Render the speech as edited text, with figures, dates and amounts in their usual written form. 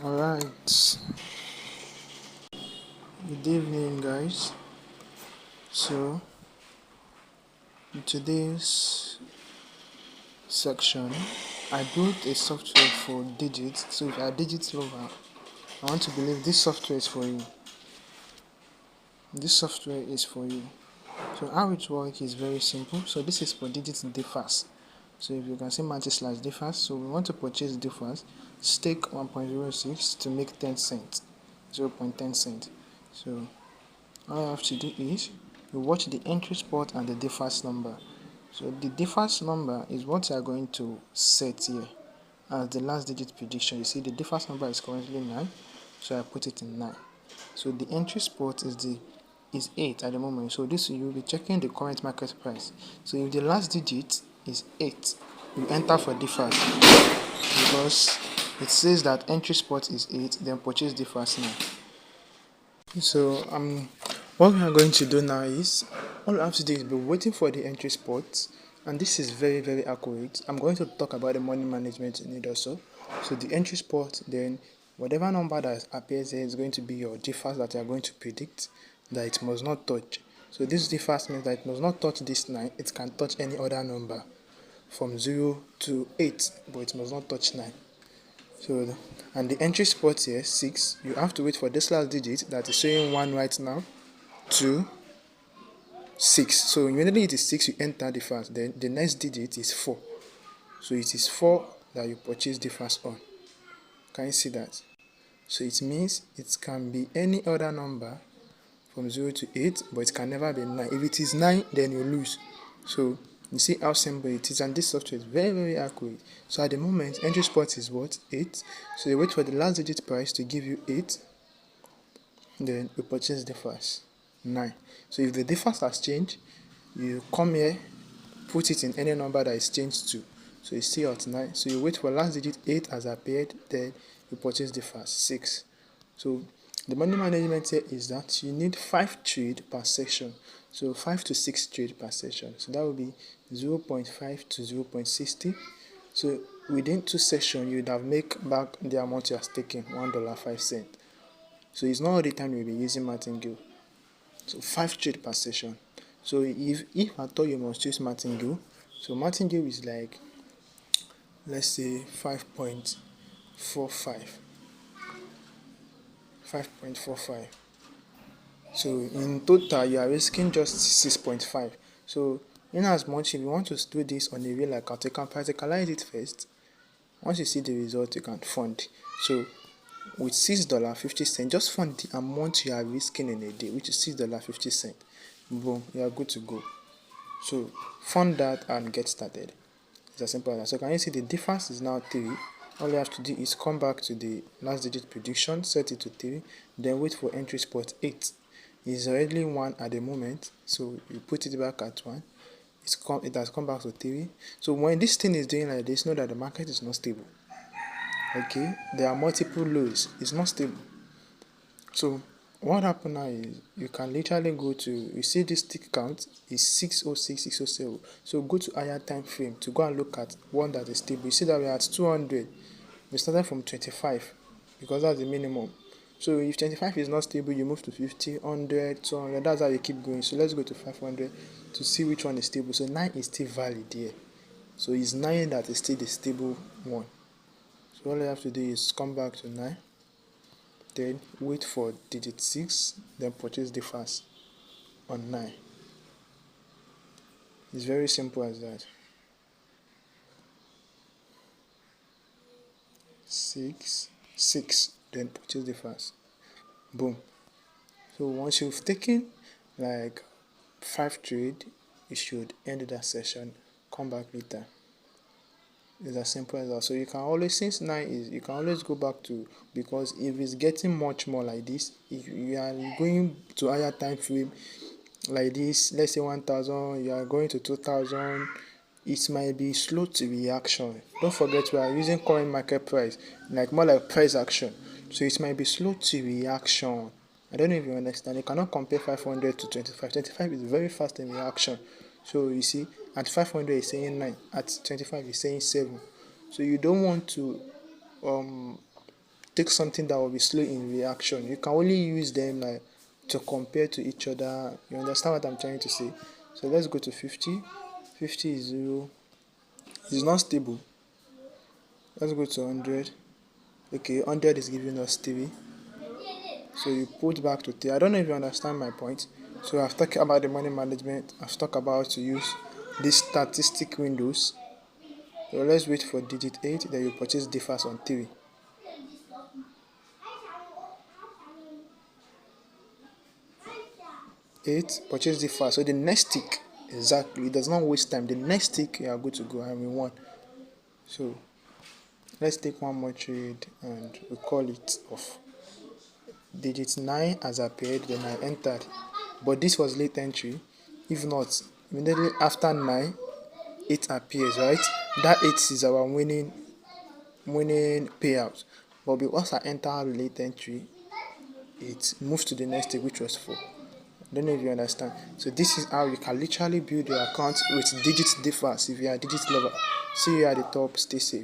Alright, good evening, guys. So, in today's section, I built a software for digits. So, if you are a digits lover, I want to believe this software is for you. This software is for you. So, how it works is very simple. So, this is for digits differs. So, if you can see multi/slash differs, so we want to purchase differs, stake 1.06 to make 10 cents, 0.10 cents. So, all you have to do is you watch the entry spot and the differs number. So the differs number is what you are going to set here as the last digit prediction. You see the differs number is currently 9, so I put it in 9. So the entry spot is 8 at the moment. So this you will be checking the current market price. So if the last digit is 8, you enter for differs because it says that entry spot is 8, then purchase differs now. So what we are going to do now is all you have to do is be waiting for the entry spot, and this is very accurate. I'm going to talk about the money management you need also. So the entry spot, then whatever number that appears here is going to be your differs that you are going to predict that it must not touch. So this differs means that it must not touch this 9, it can touch any other number from 0 to 8, but it must not touch 9. So, and the entry spot here, 6, you have to wait for this last digit that is showing 1 right now, 2, 6. So immediately it is 6, you enter the fast. Then the next digit is 4. So it is 4 that you purchase the fast on. Can you see that? So it means it can be any other number from 0 to 8, but it can never be 9. If it is 9, then you lose. So you see how simple it is, and this software is very accurate. So at the moment, entry spot is what? 8. So you wait for the last digit price to give you 8, then you purchase the first 9. So if the difference has changed, you come here, put it in any number that is changed to. So you see at 9. So you wait for last digit 8 has appeared, then you purchase the first 6. So the money management here is that you need 5 trade per session. So 5 to 6 trade per session. So that will be 0.5 to 0.60. So within 2 sessions, you would have make back the amount you are staking, $1.05. So it's not all the time you'll be using martingale. So 5 trade per session. So if I thought you must use martingale, so martingale is like, let's say 5.45. So in total you are risking just 6.5. So in as much if you want to do this on a real account, you can practicalize it first. Once you see the result, you can fund. So with $6.50, just fund the amount you are risking in a day, which is $6.50. Boom, you are good to go. So fund that and get started. It's as simple as that. So can you see the difference is now 3? All you have to do is come back to the last digit prediction, set it to 3, then wait for entry spot 8. It's already 1 at the moment, so you put it back at 1. It has come back to 3. So when this thing is doing like this, know that the market is not stable. Okay, there are multiple lows, it's not stable. So what happened now is you can literally go to, you see this tick count is 606, 607. So go to higher time frame to go and look at one that is stable. You see that we are at 200. We started from 25 because that's the minimum. So if 25 is not stable, you move to 50, 100, 200. That's how you keep going. So let's go to 500 to see which one is stable. So 9 is still valid here. So it's 9 that is still the stable one. So all you have to do is come back to 9. Then wait for digit 6, then purchase the fast on 9. It's very simple as that. 6, 6, then purchase the fast. Boom. So once you've taken like 5 trade, you should end that session, come back later. It's as simple as that. So you can always, since 9 is, you can always go back to, because if it's getting much more like this, if you are going to higher time frame like this, let's say 1000, you are going to 2000, it might be slow to reaction. Don't forget we are using current market price, like more like price action. So it might be slow to reaction. I don't know if you understand. You cannot compare 500 to 25. 25 is very fast in reaction. So you see, at 500 is saying 9, at 25 is saying 7. So you don't want to take something that will be slow in reaction. You can only use them like to compare to each other. You understand what I'm trying to say? So let's go to 50. 50 is 0. It's not stable. Let's go to 100. Okay, 100 is giving us 3. So you put back to 3. I don't know if you understand my point. So I've talked about the money management. I've talked about how to use these statistic windows. So let's wait for digit 8. Then you purchase differs on 3. 8, purchase differs. So the next tick, exactly, it does not waste time. The next tick, you are good to go, and we won. So let's take one more trade and we call it off. Digit 9 has appeared, then I entered. But this was late entry. If not, immediately after 9, 8 appears, right? That 8 is our winning payout. But because I entered late entry, it moves to the next tick, which was 4. I don't know if you understand. So this is how you can literally build your account with digit differs if you are a digit lover. See you at the top. Stay safe.